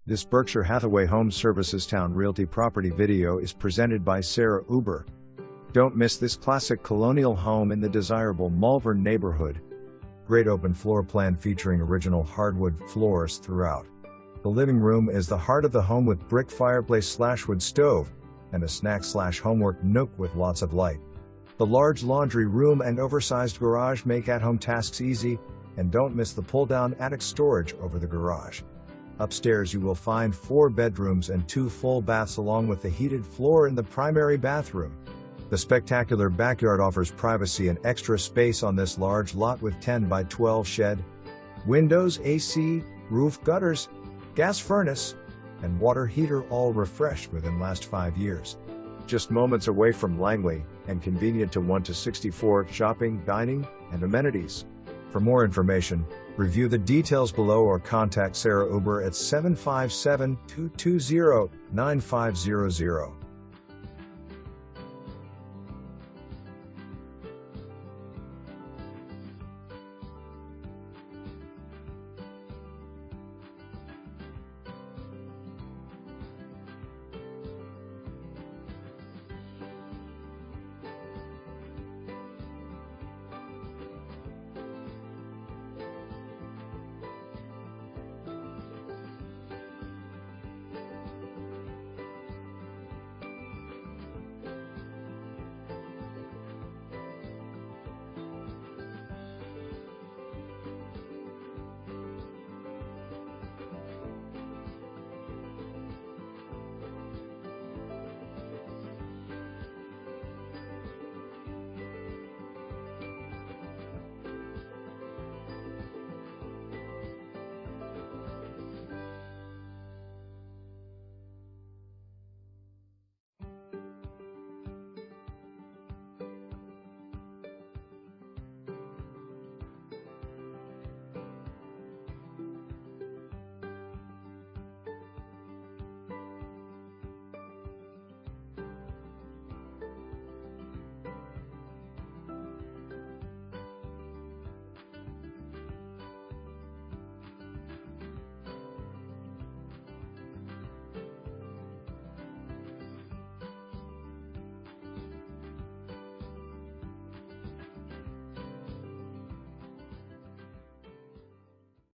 This Berkshire Hathaway HomeServices Towne Realty property video is presented by Sarah Uber. Don't miss this classic colonial home in the desirable Malvern neighborhood. Great open floor plan featuring original hardwood floors throughout. The living room is the heart of the home with brick fireplace/wood stove and a snack/homework nook with lots of light. The large laundry room and oversized garage make at-home tasks easy, and don't miss the pull-down attic storage over the garage. Upstairs you will find 4 bedrooms and 2 full baths along with the heated floor in the primary bathroom. The spectacular backyard offers privacy and extra space on this large lot with 10 by 12 shed, windows, AC, roof, gutters, gas furnace, and water heater, all refreshed within last 5 years. Just moments away from Langley and convenient to 1 to 64 shopping, dining, and amenities. For more information, review the details below or contact Sarah Uber at 757-220-9500.